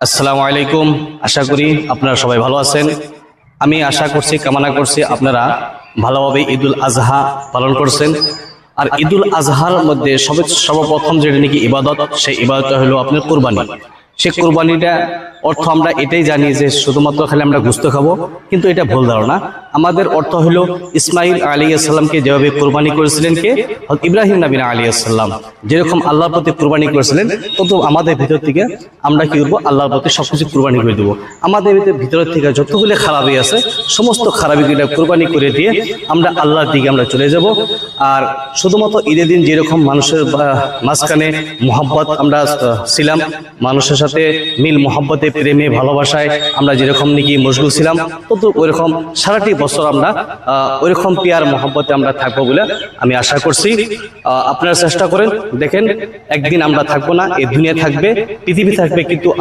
আসসালামু আলাইকুম। আশা করি আপনারা সবাই ভালো আছেন। আমি আশা করছি, কামনা করছি আপনারা ভালোভাবে ঈদুল আজহা পালন করছেন। আর ঈদুল আজহার মধ্যে সর্বপ্রথম যেটা নাকি ইবাদত, সেই ইবাদতটা হলো আপনার কুরবানি। সেই কুরবানিটা অর্থ আমরা এটাই জানি যে শুধুমাত্র খালি আমরা গোশত খাবো, কিন্তু এটা ভুল ধারণা। আমাদের অর্থ হলো ইসমাইল আলাইহিস সালামকে যেভাবে কুরবানি করেছিলেন কে, হযরত ইব্রাহিম নবী আলাইহিস সালাম যেরকম আল্লাহর প্রতি কুরবানি করেছিলেন, তত আমাদের ভিতর থেকে আমরা কি করবো, আল্লাহর প্রতি সবকিছু কুরবানি করে দেবো। আমাদের ভিতর থেকে যতগুলো খারাপই আছে সমস্ত খারাপিগুলো কুরবানি করে দিয়ে আমরা আল্লাহর দিকে আমরা চলে যাব। আর শুধুমাত্র ঈদের দিন যেরকম মানুষের মাঝখানে মোহাব্বত আমরা ছিলাম, মানুষের সাথে মিল মোহাব্বতে, প্রেমে, ভালোবাসায় আমরা যেরকম নাকি মশগুল ছিলাম, তত ওইরকম সারাটি বছর আমরা ওইরকম পিয়ার মোহাব্বতে আমরা থাকবো বলে আমি আশা করছি। আপনারা চেষ্টা করেন, দেখেন একদিন আমরা থাকবো না, এই দুনিয়া থাকবে, পৃথিবী থাকবে, কিন্তু